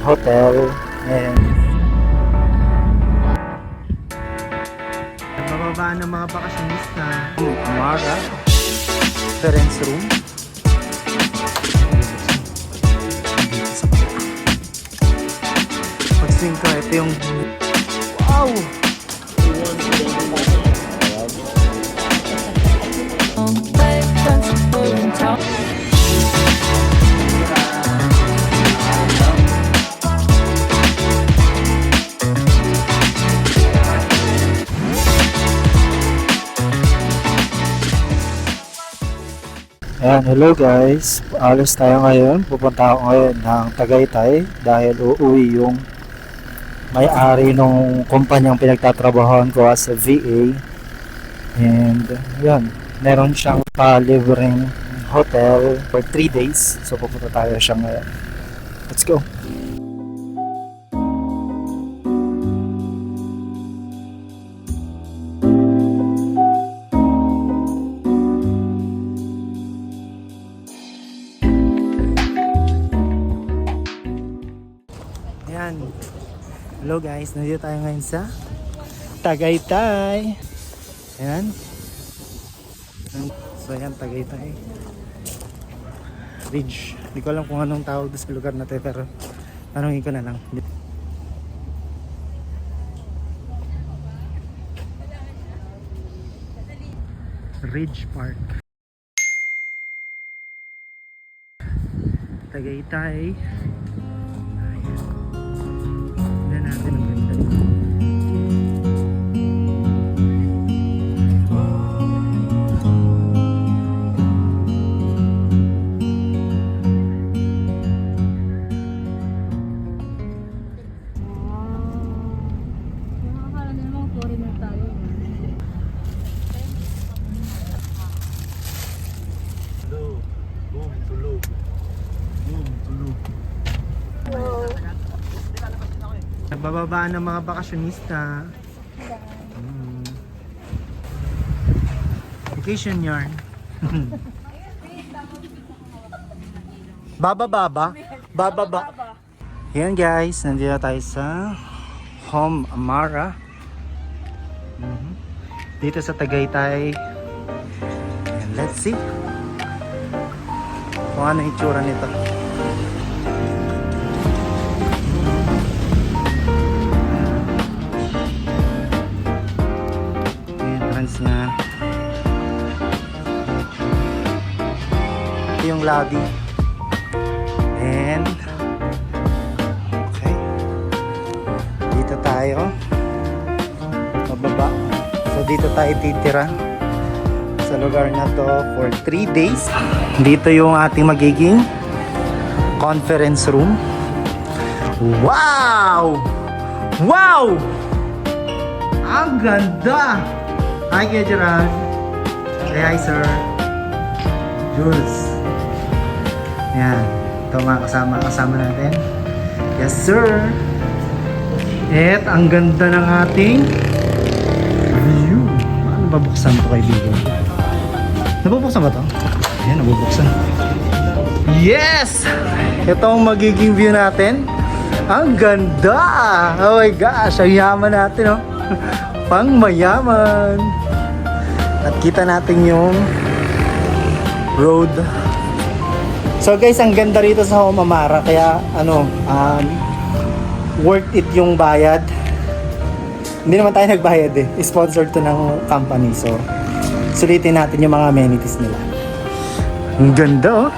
hotel. And bababa ng mga bakasyonista. Amara conference room. Pag-swing ka, ito yung wow! Ayan, hello guys. Alis tayo ngayon. Pupunta ako ngayon ng Tagaytay dahil uuwi yung may-ari nung kumpanyang pinagtatrabahoan ko as a VA. And yun, meron siyang pa-libreng hotel for 3 days. So pupunta tayo siya ngayon. Let's go! Ayan. Hello guys, nandito tayo ngayon sa Tagaytay. Ayan. So ayan, Tagaytay Ridge. Hindi ko alam kung anong tawag doon sa lugar na to, pero tanungin ko na lang. Ridge Park, Tagaytay. Tignan natin ang ganda dito. Nakakala na naman foreigner tayo. Tulog. Nagbababa ng mga bakasyonista. Vacation yarn. Bababa. Yan guys, nandito tayo sa Home Amara. Dito sa Tagaytay. And let's see kung ano itsura nito. Entrance niya. Ito yung lobby. And okay, dito tayo pababa. So dito tayo titira sa lugar na to for 3 days. Dito yung ating magiging conference room. Wow! Wow! Ang ganda! Hi, Kuya Gerard. Say hi, sir. Jules. Yan. Ito mga kasama natin. Yes, sir. At ang ganda ng ating view. Paano babuksan ito, kaibigan? Nabubuksan ba ito? Ayan, nabubuksan. Yes! Ito ang magiging view natin. Ang ganda! Oh my gosh! Ang yaman natin, oh. Pang mayaman. At kita natin yung road. So guys, ang ganda rito sa Home Amara. Kaya worth it yung bayad. Hindi naman tayo nagbayad eh. Sponsored to ng company. So sulitin natin yung mga amenities nila. Ang ganda, oh.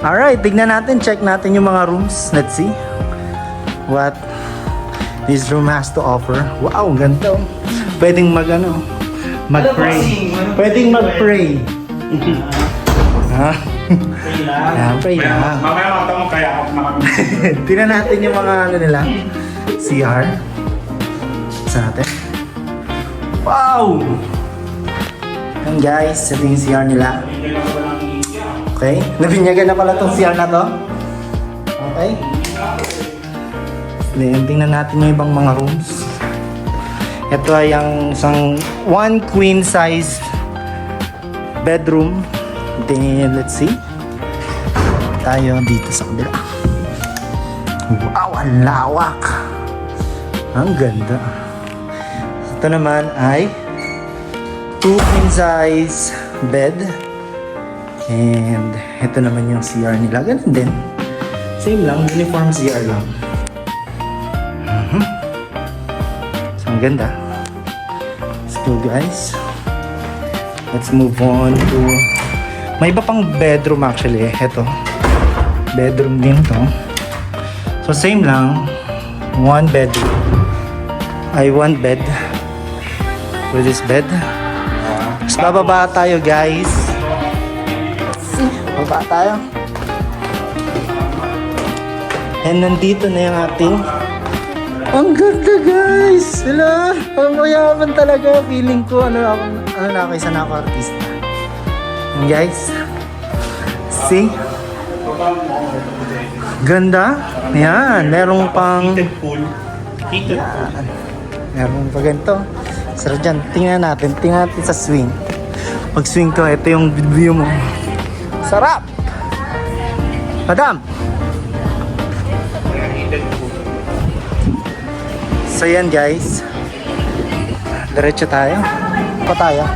Alright, tignan natin. Check natin yung mga rooms. Let's see what this room has to offer. Wow, ang ganda, oh. Pwedeng mag-pray. Pwedeng mag-pray. Ha? Pray lang. Mamaya mata mo kaya ako makakita. Tingnan natin yung mga nila. CR. Isa natin. Wow! Yan guys, ito yung CR nila. Okay. Nabinyagan na pala itong CR na to. Okay. Then, tingnan natin yung ibang mga rooms. Ito ay ang isang 1 queen size bedroom. Then, let's see. Tayo dito sa kabila. Wow, ang lawak. Ang ganda. Ito naman ay 2 queen size bed. And ito naman yung CR nila. Ganun din. Same lang, uniform CR lang. So, ang ganda. Let's go guys. Let's move on to... May iba pang bedroom actually. Ito. Bedroom din to. So same lang. One bed. For this bed. Tapos bababa tayo guys. Bababa tayo. And nandito na yung ating... Ang ganda guys! Hala! Ang mayaman talaga. Feeling ko ano na ako, isa na ako artista. And guys, see? Ganda. Yan. Merong pang... Heated pool. Heated pool. Meron pa ganito. Sarap dyan. Tingnan natin sa swing. Pag swing ko, ito yung view mo. Sarap! Madam! Heated pool. So yan guys. Diretso tayo. Pa tayo.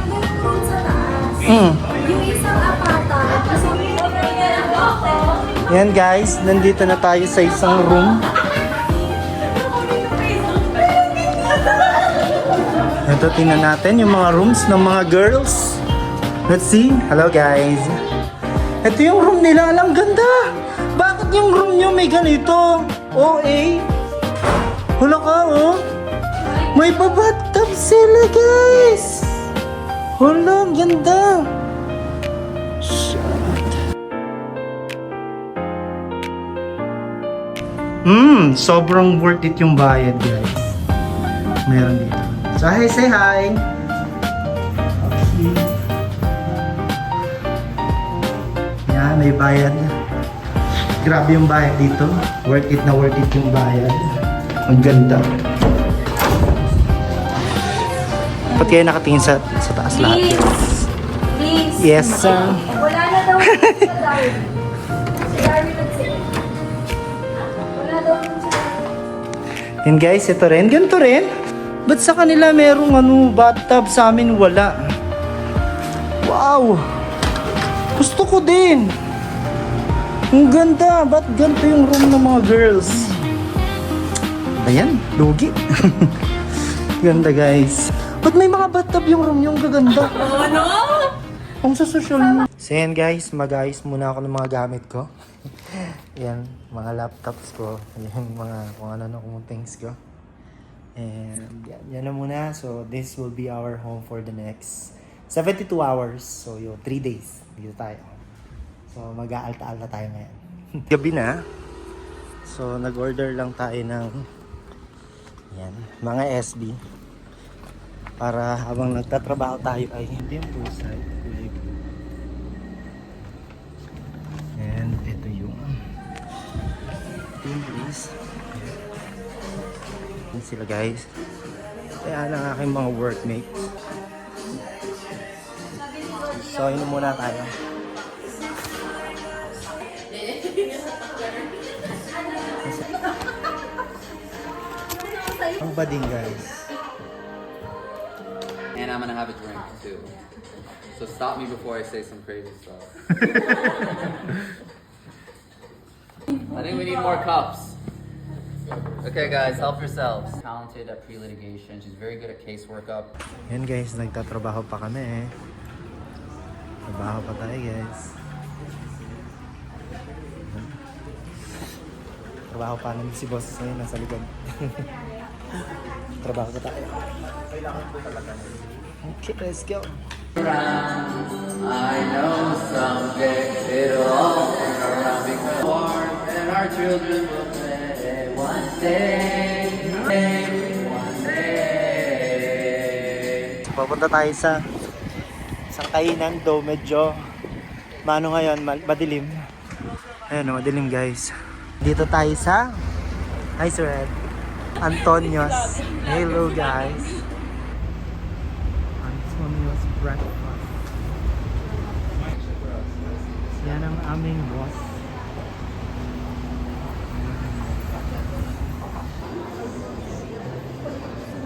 Yung isang apartment, kasi Yan guys, nandito na tayo sa isang room. Ito, tingnan natin yung mga rooms ng mga girls. Let's see. Hello guys. Ito yung room nila. Alam, ganda. Bakit yung room nyo may ganito? OA. Wala ka, oh. May babathtub sila guys. Hala, ang ganda. Sobrang worth it yung bayad guys. Meron dito. So, hey, say hi. Okay. Yan, may bayad. Grabe yung bayad dito. Worth it na worth it yung bayad. Ang ganda. Ba't kayo nakatingin sa taas lahat? please. Yes, sir. Wala na daw sa Darwin. Si Darwin nag-say. Wala daw sa Darwin. Yan guys, ito rin. Ganito rin. Ba't sa kanila merong bathtub, sa amin wala? Wow! Gusto ko din. Ang ganda. Ba't ganito yung room ng mga girls? Ayan, lugi. Ganda guys. Ba't may mga bathtub yung room yung gaganda? Ano? Ang sa social mo. So yan guys, mag-ayos muna ako ng mga gamit ko. Yan, mga laptops ko. Yung mga kung ano kung things ko. And yan na muna. So this will be our home for the next 72 hours. So yung 3 days. Dito tayo. So mag-aalta-alta tayo ngayon. Gabi na. So nag-order lang tayo ng yan, mga SB. Para habang nagtatrabaho tayo ay hindi yung poolside. And ito yung place. Yan sila guys. Kaya lang aking mga workmates. So yun muna tayo. Ang bading guys. And I'm gonna have a drink too. So stop me before I say some crazy stuff. I think we need more cups. Okay guys, help yourselves. Talented at pre-litigation. She's very good at case workup. Yan guys, nagtatrabaho pa kami eh. Trabaho pa tayo guys. Trabaho pa namin si boss ngayon nasa likod. Trabaho pa tayo. Okay, let's go. I know someday it'll all turn around because warm and our children will play one day. One day. Papunta tayo sa kainan do medyo mano ngayon, madilim. Ayun, madilim guys. Dito tayo sa Hi Sir Ed. Antonio's. Hello guys. Antonio's breakfast. Yan ang aming boss.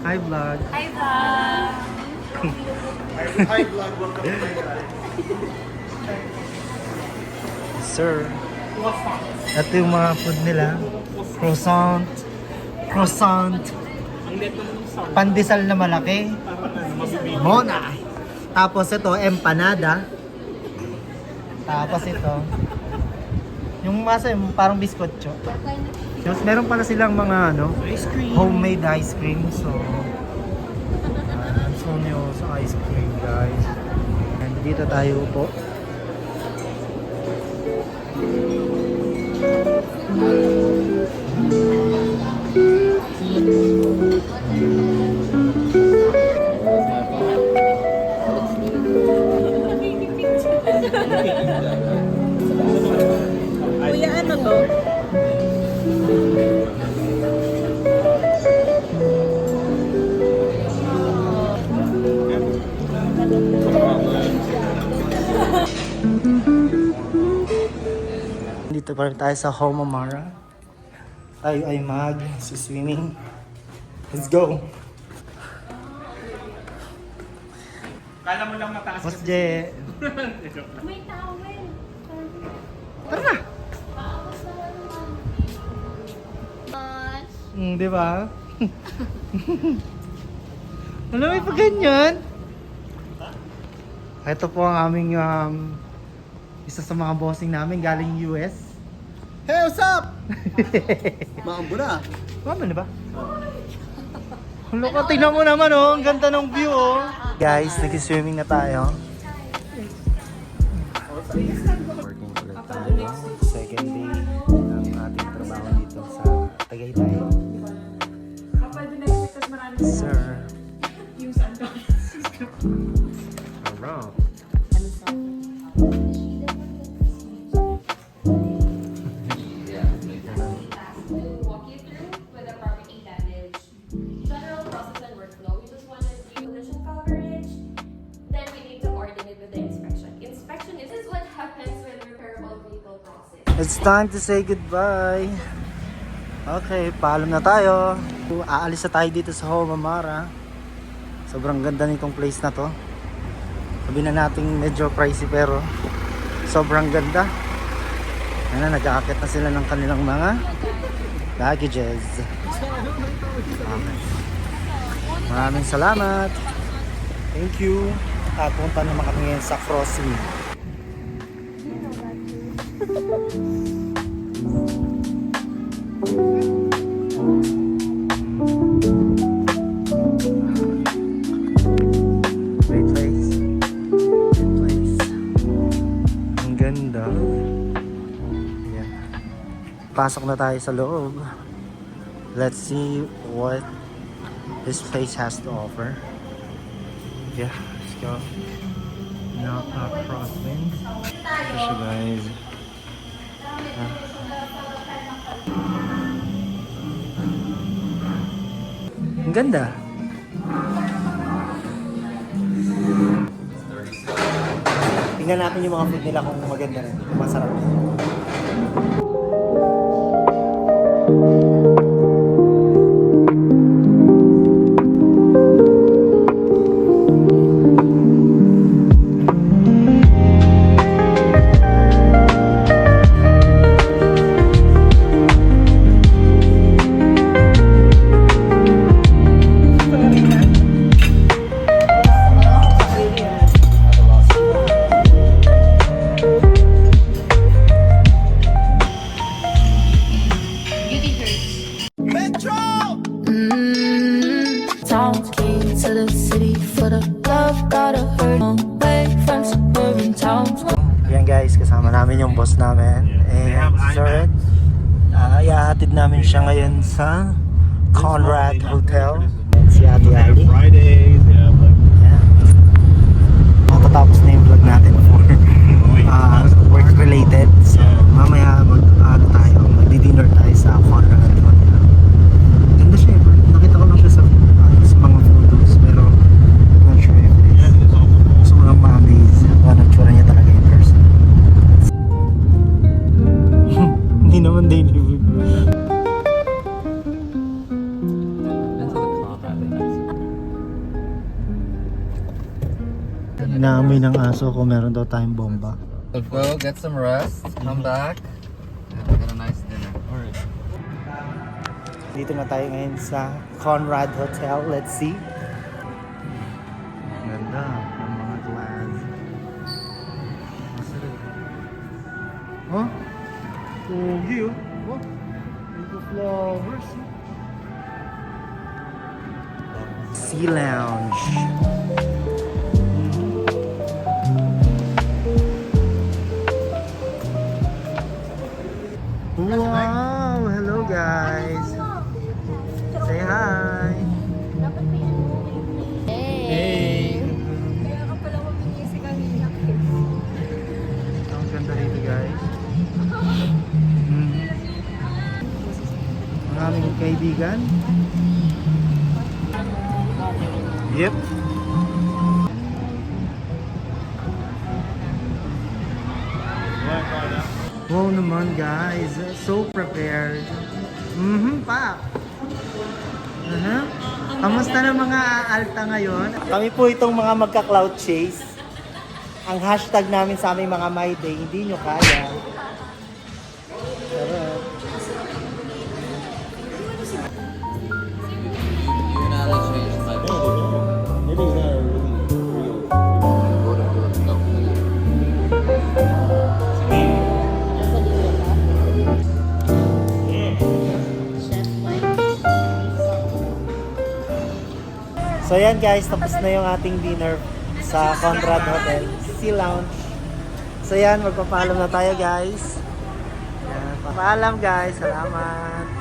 Hi vlog. Hi, vlog! Sir. Ito yung mga food nila. Croissant. Croissant. Pandesal na malaki. Mona. Tapos ito, empanada. Tapos ito. Yung masa, yung parang biskotso. Tapos meron pala silang mga homemade ice cream. So, Antonio sa ice cream, guys. And dito tayo po. Kuya, ano to? Dito pa rin tayo sa Homamara. Tayo ay mag-swimming. Let's go! Kala mo lang mataas Boss J. May towel. Tara na! Di ba? Ano may pa ganyan? Ito po ang aming isa sa mga bossing namin galing US. Hey, what's up? Maambo na. Mama na ba? Hala ka, tingnan mo naman oh, ang ganda ng view oh. Guys, nag-swimming na tayo. Working ulit tayo. Second day ng ating trabaho dito sa Tagaytay. Sir. Alright. Walk you through with the property damage, general process and workflow. We just want to do collision coverage. Then we need to coordinate with the inspection. Inspection is what happens when repairable vehicle crosses. It's time to say goodbye. Okay, paalam na tayo. Aalis na tayo dito sa Homamara. Sobrang ganda nitong place na to. Sabi na natin medyo pricey pero sobrang ganda. Ayan na, nag-aakit na sila ng kanilang mga baggages. Okay. Maraming salamat. Thank you. At punta naman kami ngayon sa Crossway. Great place. Great place. Ang ganda. Yan. Pasok na tayo sa loob. Let's see what this place has to offer. Yeah, let's go. Knock knock crosswind. Ito siya guys. Ang ganda. Tingnan natin yung mga food nila kung maganda rin, kung masarap. Town's key to the city for the love, gotta hurt away from suburban towns. Yan guys, kasama namin yung boss namin. And sir, iahatid namin siya ngayon sa Conrad Hotel. And si Ate Ali. Fridays, yeah. Yan. Matatapos na yung vlog natin for work related. So mamaya magdi-dinner tayo sa Conrad Hotel. Ganda siya. Nakita ko lang siya sa mga photos pero not sure if it is. Gusto ko lang ma-amaze kung ano tsura niya talaga in person. Hindi naman daily vlog. That's what the clock had. Inaamoy ng aso kung meron daw tayong bomba. So go get some rest, come back, and we'll get a nice dinner. Alright. Dito na tayo ngayon sa Conrad Hotel. Let's see. Ganda ng mga glass. Oh? Pogi oh. Oh? Ito flowers. Sea Lounge. Wow! Hello guys! Say hi! Dapat may ano. Hey! Kaya ka pala humingi si kanina. Ang ganda rito guys. Maraming kaibigan. Yep. Wow naman guys. So prepared. Pa. Kamusta na mga alta ngayon? Kami po itong mga magka-cloud chase. Ang hashtag namin sa aming mga My Day, hindi nyo kaya. Sarap. You and Alex changed my Maybe he's not really go to Philippines. So yan guys, tapos na yung ating dinner sa Conrad Hotel Sea Lounge. So yan, magpapaalam na tayo guys. Yan, papaalam guys, salamat.